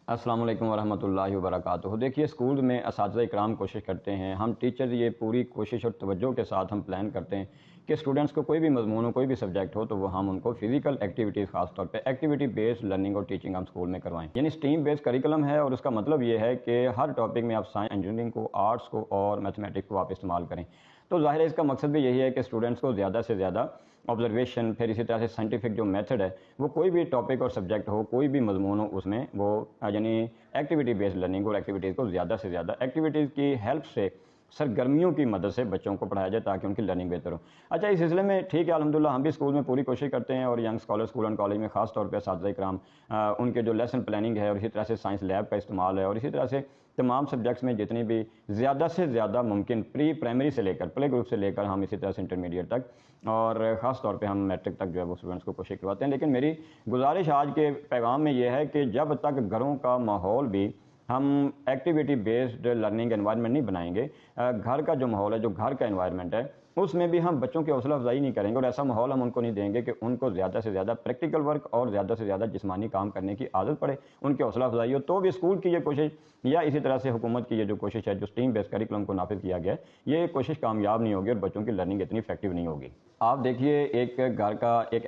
السلام علیکم ورحمۃ اللہ وبرکاتہ۔ دیکھیے اسکول میں اساتذہ اکرام کوشش کرتے ہیں، ہم ٹیچر یہ پوری کوشش اور توجہ کے ساتھ ہم پلان کرتے ہیں کہ اسٹوڈنٹس کو کوئی بھی مضمون ہو، کوئی بھی سبجیکٹ ہو، تو وہ ہم ان کو فزیکل ایکٹیویٹیز، خاص طور پہ ایکٹیویٹی بیسڈ لرننگ اور ٹیچنگ ہم اسکول میں کروائیں، یعنی اسٹیم بیسڈ کریکولم ہے۔ اور اس کا مطلب یہ ہے کہ ہر ٹاپک میں آپ سائنس، انجینئرنگ کو، آرٹس کو اور میتھمیٹکس کو آپ استعمال کریں۔ تو ظاہر ہے اس کا مقصد بھی یہی ہے کہ اسٹوڈنٹس کو زیادہ سے زیادہ آبزرویشن، پھر اسی طرح سے سائنٹیفک جو میتھڈ ہے، وہ کوئی بھی ٹاپک اور سبجیکٹ ہو، کوئی بھی مضمون ہو، اس میں وہ یعنی ایکٹیویٹی بیسڈ لرننگ اور ایکٹیویٹیز کو زیادہ سے زیادہ ایکٹیویٹیز کی ہیلپ سے، سرگرمیوں کی مدد سے بچوں کو پڑھایا جائے تاکہ ان کی لرننگ بہتر ہو۔ اچھا، اس سلسلے میں ٹھیک ہے، الحمدللہ ہم بھی اسکول میں پوری کوشش کرتے ہیں، اور young scholar school and college میں خاص طور پہ اساتذہ اکرام ان کے جو لیسن پلاننگ ہے، اور اسی طرح سے سائنس لیب کا استعمال ہے، اور اسی طرح سے تمام سبجیکٹس میں جتنی بھی زیادہ سے زیادہ ممکن پری پرائمری سے لے کر پلے گروپ سے لے کر ہم اسی طرح سے انٹرمیڈیٹ تک، اور خاص طور پہ ہم میٹرک تک جو ہے وہ اسٹوڈنٹس کو کوشش کرواتے ہیں۔ لیکن میری گزارش آج کے پیغام میں یہ ہے کہ جب تک گھروں کا ماحول بھی ہم ایکٹیویٹی بیسڈ لرننگ انوائرمنٹ نہیں بنائیں گے، گھر کا جو ماحول ہے، جو گھر کا انوائرمنٹ ہے، اس میں بھی ہم بچوں کی حوصلہ افزائی نہیں کریں گے، اور ایسا ماحول ہم ان کو نہیں دیں گے کہ ان کو زیادہ سے زیادہ پریکٹیکل ورک اور زیادہ سے زیادہ جسمانی کام کرنے کی عادت پڑے، ان کی حوصلہ افزائی ہو، تو بھی اسکول کی یہ کوشش یا اسی طرح سے حکومت کی یہ جو کوشش ہے، جو اسٹیم بیس کریکولم کو نافذ کیا گیا ہے، یہ کوشش کامیاب نہیں ہوگی اور بچوں کی لرننگ اتنی افیکٹو نہیں ہوگی۔ آپ دیکھیے ایک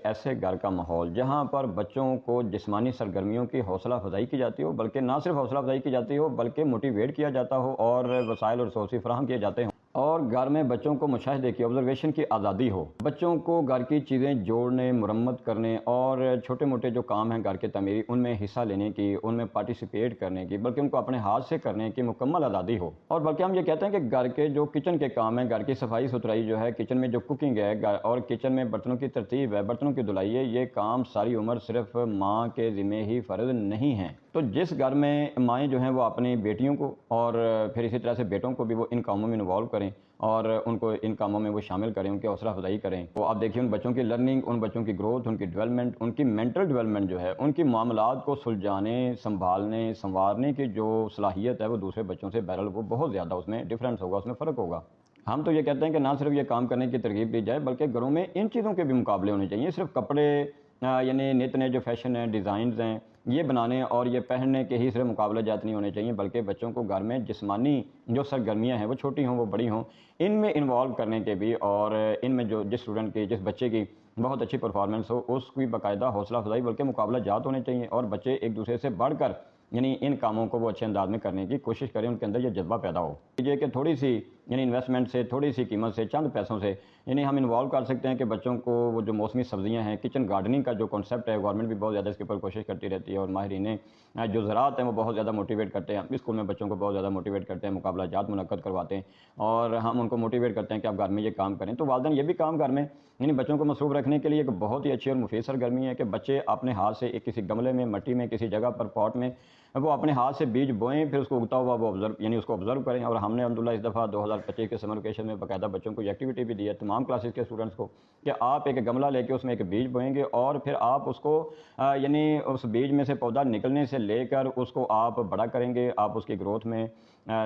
ایسے گھر کا ماحول جہاں پر بچوں کو جسمانی سرگرمیوں کی حوصلہ افزائی کی جاتی ہو، بلکہ نہ صرف حوصلہ افزائی کی جاتی ہو بلکہ موٹیویٹ کیا جاتا ہو، اور وسائل اور ریسورسز فراہم کیے جاتے ہوں، اور گھر میں بچوں کو مشاہدے کی، آبزرویشن کی آزادی ہو، بچوں کو گھر کی چیزیں جوڑنے، مرمت کرنے اور چھوٹے موٹے جو کام ہیں گھر کے تعمیری، ان میں حصہ لینے کی، ان میں پارٹیسپیٹ کرنے کی، بلکہ ان کو اپنے ہاتھ سے کرنے کی مکمل آزادی ہو۔ اور بلکہ ہم یہ کہتے ہیں کہ گھر کے جو کچن کے کام ہیں، گھر کی صفائی ستھرائی جو ہے، کچن میں جو کوکنگ ہے، اور کچن میں برتنوں کی ترتیب ہے، برتنوں کی دھلائی ہے، یہ کام ساری عمر صرف ماں کے ذمہ ہی فرض نہیں ہیں۔ تو جس گھر میں مائیں جو ہیں وہ اپنی بیٹیوں کو اور پھر اسی طرح سے بیٹوں کو بھی وہ ان کاموں میں انوالو کریں، اور ان کو ان کاموں میں وہ شامل کریں، ان کی حوصلہ افزائی کریں، تو آپ دیکھیے ان بچوں کی لرننگ، ان بچوں کی گروتھ، ان کی ڈیولپمنٹ، ان کی مینٹل ڈیولپمنٹ جو ہے، ان کی معاملات کو سلجھانے، سنبھالنے، سنوارنے کی جو صلاحیت ہے، وہ دوسرے بچوں سے بہرحال وہ بہت زیادہ اس میں ڈفرینس ہوگا، اس میں فرق ہوگا۔ ہم تو یہ کہتے ہیں کہ نہ صرف یہ کام کرنے کی ترغیب دی جائے بلکہ گھروں میں ان چیزوں کے بھی مقابلے ہونے چاہیے، صرف کپڑے یعنی نت نئے جو فیشن ہیں، ڈیزائنز ہیں، یہ بنانے اور یہ پہننے کے ہی صرف مقابلہ جات نہیں ہونے چاہیے، بلکہ بچوں کو گھر میں جسمانی جو سرگرمیاں ہیں، وہ چھوٹی ہوں وہ بڑی ہوں، ان میں انوالو کرنے کے بھی، اور ان میں جو جس اسٹوڈنٹ کی، جس بچے کی بہت اچھی پرفارمنس ہو، اس کی باقاعدہ حوصلہ افزائی بلکہ مقابلہ جات ہونے چاہیے، اور بچے ایک دوسرے سے بڑھ کر یعنی ان کاموں کو وہ اچھے انداز میں کرنے کی کوشش کریں، ان کے اندر یہ جذبہ پیدا ہو۔ یہ کہ تھوڑی سی یعنی انویسٹمنٹ سے، تھوڑی سی قیمت سے، چند پیسوں سے یعنی ہم انوالو کر سکتے ہیں کہ بچوں کو وہ جو موسمی سبزیاں ہیں، کچن گارڈننگ کا جو کانسیپٹ ہے، گورنمنٹ بھی بہت زیادہ اس کے اوپر کوشش کرتی رہتی ہے، اور ماہرین جو زراعت ہیں وہ بہت زیادہ موٹیویٹ کرتے ہیں، ہم بھی اسکول میں بچوں کو بہت زیادہ موٹیویٹ کرتے ہیں، مقابلہ جات منعقد کرواتے ہیں، اور ہم ان کو موٹیویٹ کرتے ہیں کہ آپ گھر میں یہ کام کریں۔ تو والدین یہ بھی کام گھر میں یعنی بچوں کو مصروف رکھنے کے لیے ایک بہت ہی اچھی اور مفید سرگرمی ہے کہ بچے اپنے ہاتھ سے ایک کسی گملے میں، مٹی میں، کسی جگہ پر پاٹ میں وہ اپنے ہاتھ سے بیج بوئیں، پھر اس کو اگتا ہوا وہ اس کو آبزرو کریں۔ اور ہم نے الحمدللہ اس دفعہ 2025 کے سمر ویکیشن میں باقاعدہ بچوں کو یہ ایکٹیویٹی بھی دی ہے، تمام کلاسز کے اسٹوڈنٹس کو، کہ آپ ایک گملہ لے کے اس میں ایک بیج بوئیں گے، اور پھر آپ اس کو یعنی اس بیج میں سے پودا نکلنے سے لے کر اس کو آپ بڑا کریں گے، آپ اس کی گروتھ میں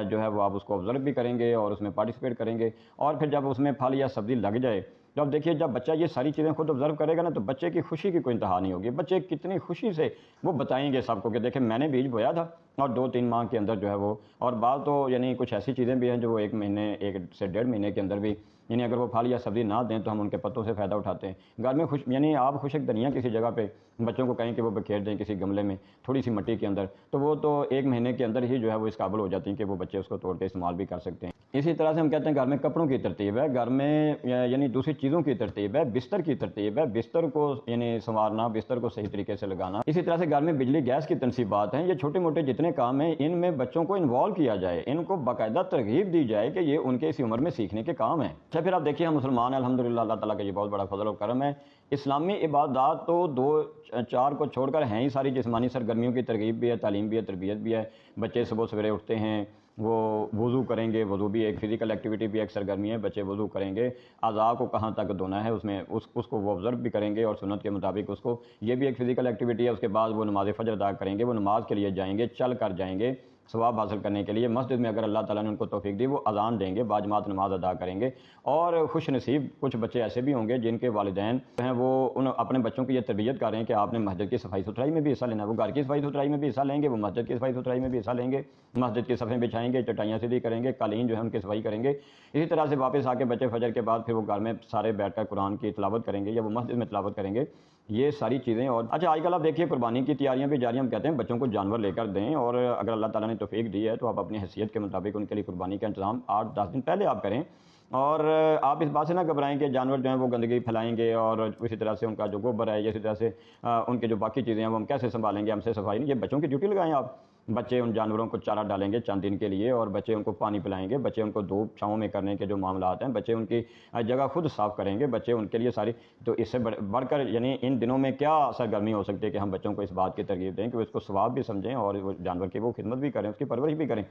جو ہے وہ آپ اس کو آبزرو بھی کریں گے اور اس میں پارٹیسپیٹ کریں گے، اور پھر جب اس میں پھل یا سبزی لگ جائے، تو اب دیکھیے جب بچہ یہ ساری چیزیں خود آبزرو کرے گا نا، تو بچے کی خوشی کی کوئی انتہا نہیں ہوگی، بچے کتنی خوشی سے وہ بتائیں گے سب کو کہ دیکھیں میں نے بیج بویا تھا، اور 2-3 ماہ کے اندر جو ہے وہ، اور بعض تو یعنی کچھ ایسی چیزیں بھی ہیں جو وہ 1 مہینے، 1 سے 1.5 مہینے کے اندر بھی یعنی اگر وہ پھل یا سبزی نہ دیں تو ہم ان کے پتوں سے فائدہ اٹھاتے ہیں گھر میں یعنی آپ خشک دھنیا کسی جگہ پہ بچوں کو کہیں کہ وہ بکھیر دیں کسی گملے میں تھوڑی سی مٹی کے اندر، تو وہ تو 1 مہینے کے اندر ہی جو ہے وہ اس قابل ہو جاتی ہیں کہ وہ بچے اس کو توڑ کے استعمال بھی کر سکتے ہیں۔ اسی طرح سے ہم کہتے ہیں گھر میں کپڑوں کی ترتیب ہے، گھر میں یعنی دوسری چیزوں کی ترتیب ہے، بستر کی ترتیب ہے، بستر کو یعنی سنوارنا، بستر کو صحیح طریقے سے لگانا، اسی طرح سے گھر میں بجلی گیس کی تنصیبات ہیں، یہ چھوٹے موٹے جتنے کام ہیں ان میں بچوں کو انوالو کیا جائے، ان کو باقاعدہ ترغیب دی جائے کہ یہ ان کے اسی عمر میں سیکھنے کے کام ہیں۔ اچھا، پھر آپ دیکھیے ہم مسلمان ہیں الحمدللہ، اللہ تعالیٰ کا یہ بہت بڑا فضل و کرم ہے، اسلامی عبادات تو 2-4 کو چھوڑ کر ہیں ہی ساری، جسمانی سرگرمیوں کی ترغیب بھی ہے، تعلیم بھی ہے، تربیت بھی ہے، بچے صبح سویرے اٹھتے ہیں، وہ وضو کریں گے، وضو بھی ایک فزیکل ایکٹیویٹی بھی ایک سرگرمی ہے، بچے وضو کریں گے، اعضاء کو کہاں تک دھونا ہے اس میں اس کو وہ آبزرو بھی کریں گے، اور سنت کے مطابق اس کو، یہ بھی ایک فزیکل ایکٹیویٹی ہے۔ اس کے بعد وہ نماز فجر ادا کریں گے، وہ نماز کے لیے جائیں گے، چل کر جائیں گے، ثواب حاصل کرنے کے لیے مسجد میں اگر اللہ تعالیٰ نے ان کو توفیق دی، وہ اذان دیں گے، باجماعت نماز ادا کریں گے۔ اور خوش نصیب کچھ بچے ایسے بھی ہوں گے جن کے والدین جو ہیں وہ اپنے بچوں کی یہ تربیت کر رہے ہیں کہ آپ نے مسجد کی صفائی ستھرائی میں بھی حصہ لینا ہے۔ وہ گھر کی صفائی ستھرائی میں بھی حصہ لیں گے، وہ مسجد کی صفائی ستھرائی میں بھی حصہ لیں گے، مسجد کی صفیں بچھائیں گے، چٹائیاں سیدھی کریں گے، قالین جو ہے ان کی صفائی کریں گے۔ اسی طرح سے واپس آ کے بچے فجر کے بعد پھر وہ گھر میں سارے بیٹھ کر قرآن کی تلاوت کریں گے یا وہ مسجد میں تلاوت کریں گے، یہ ساری چیزیں۔ اور اچھا آج کل آپ دیکھیے قربانی کی تیاریاں بھی جاری، ہم کہتے ہیں بچوں کو جانور لے کر دیں، اور اگر اللہ تعالیٰ نے توفیق دی ہے تو آپ اپنی حیثیت کے مطابق ان کے لیے قربانی کا انتظام 8-10 دن پہلے آپ کریں، اور آپ اس بات سے نہ گھبرائیں کہ جانور جو ہیں وہ گندگی پھیلائیں گے، اور اسی طرح سے ان کا جو گوبر ہے، اسی طرح سے ان کے جو باقی چیزیں ہیں وہ ہم کیسے سنبھالیں گے، ہم سے صفائی نہیں۔ یہ بچوں کی ڈیوٹی لگائیں آپ، بچے ان جانوروں کو چارہ ڈالیں گے چند دن کے لیے، اور بچے ان کو پانی پلائیں گے، بچے ان کو دھوپ چھاؤں میں کرنے کے جو معاملات ہیں، بچے ان کی جگہ خود صاف کریں گے، بچے ان کے لیے ساری۔ تو اس سے بڑھ کر یعنی ان دنوں میں کیا سرگرمی ہو سکتی ہے کہ ہم بچوں کو اس بات کی ترغیب دیں کہ وہ اس کو ثواب بھی سمجھیں اور وہ جانور کی وہ خدمت بھی کریں، اس کی پرورش بھی کریں۔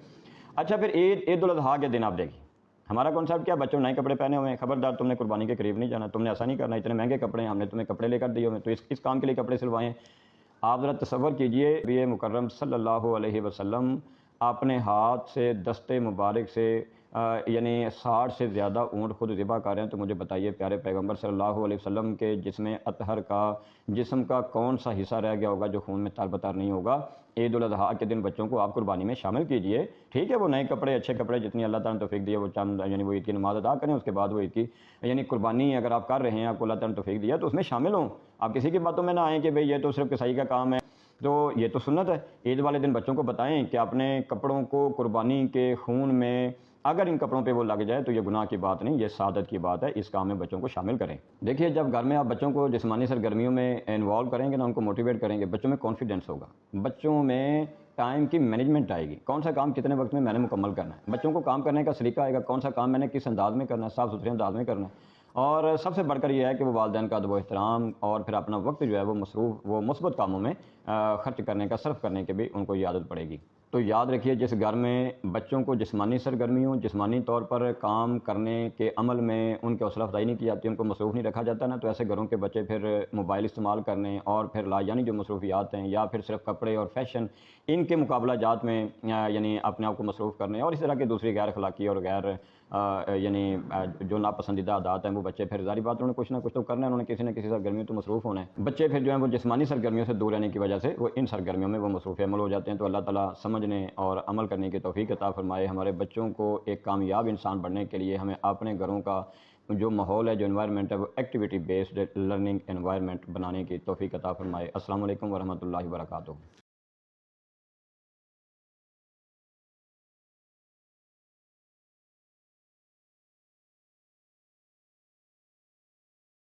اچھا پھر عید الاضحیٰ کے دن آپ دیکھیں ہمارا کانسیپٹ کیا، بچوں نئے کپڑے پہنے ہوئے ہیں، خبردار تم نے قربانی کے قریب نہیں جانا، تم نے ایسا نہیں کرنا، اتنے مہنگے کپڑے ہیں، ہم نے تمہیں کپڑے لے کر دیے ہوئے، تو اس کام کے لیے کپڑے سلوائے ہیں۔ آپ ذرا تصور کیجئے نبی مکرم صلی اللہ علیہ وسلم اپنے ہاتھ سے دستے مبارک سے یعنی 60 سے زیادہ اونٹ خود ذبح کر رہے ہیں، تو مجھے بتائیے پیارے پیغمبر صلی اللہ علیہ وسلم کے جسم اطہر کا جسم کا کون سا حصہ رہ گیا ہوگا جو خون میں تار بتار نہیں ہوگا۔ عید الاضحیٰ کے دن بچوں کو آپ قربانی میں شامل کیجئے، ٹھیک ہے وہ نئے کپڑے اچھے کپڑے جتنی اللہ تعالیٰ نے توفیق دی ہے وہ چند یعنی وہ عید کی نماز ادا کریں، اس کے بعد وہ عید کی یعنی قربانی اگر آپ کر رہے ہیں، آپ کو اللہ تعالیٰ نے توفیق دیا تو اس میں شامل ہوں۔ آپ کسی کی باتوں میں نہ آئیں کہ بھئی یہ تو صرف کسائی کا کام ہے، تو یہ تو سنت ہے۔ عید والے دن بچوں کو بتائیں کہ اپنے کپڑوں کو قربانی کے خون میں اگر ان کپڑوں پہ وہ لگ جائے تو یہ گناہ کی بات نہیں، یہ سعادت کی بات ہے، اس کام میں بچوں کو شامل کریں۔ دیکھیے جب گھر میں آپ بچوں کو جسمانی سرگرمیوں میں انوالو کریں گے نا، ان کو موٹیویٹ کریں گے، بچوں میں کانفیڈنس ہوگا، بچوں میں ٹائم کی مینجمنٹ آئے گی، کون سا کام کتنے وقت میں نے مکمل کرنا ہے، بچوں کو کام کرنے کا سلیقہ آئے گا، کون سا کام میں نے کس انداز میں کرنا ہے، صاف ستھرے انداز میں کرنا ہے۔ اور سب سے بڑھ کر یہ ہے کہ وہ والدین کا ادب و احترام اور پھر اپنا وقت جو ہے وہ مثبت کاموں میں خرچ کرنے کا، صرف کرنے کی بھی ان کو یہ عادت پڑے گی۔ تو یاد رکھیے جس گھر میں بچوں کو جسمانی سرگرمیوں، جسمانی طور پر کام کرنے کے عمل میں ان کی حوصلہ افزائی نہیں کی جاتی، ان کو مصروف نہیں رکھا جاتا نا، تو ایسے گھروں کے بچے پھر موبائل استعمال کرنے اور پھر یعنی جو مصروفیات ہیں یا پھر صرف کپڑے اور فیشن ان کے مقابلہ جات میں یعنی اپنے آپ کو مصروف کرنے اور اس طرح کے دوسری غیر اخلاقی اور غیر یعنی جو ناپسندیدہ عادات ہیں وہ بچے پھر ظاہری بات انہوں نے کچھ نہ کچھ تو کرنا ہے، انہوں نے کسی نہ کسی سرگرمیوں تو مصروف ہونا ہے۔ بچے پھر جو ہیں وہ جسمانی سرگرمیوں سے دور رہنے کی وجہ سے وہ ان سرگرمیوں میں وہ مصروف عمل ہو جاتے ہیں۔ تو اللہ تعالیٰ سمجھنے اور عمل کرنے کی توفیق عطا فرمائے۔ ہمارے بچوں کو ایک کامیاب انسان بننے کے لیے ہمیں اپنے گھروں کا جو ماحول ہے، جو انوائرمنٹ ہے، وہ ایکٹیویٹی بیسڈ لرننگ انوائرمنٹ بنانے کی توفیق عطا فرمائے۔ السلام علیکم ورحمۃ اللہ وبرکاتہ۔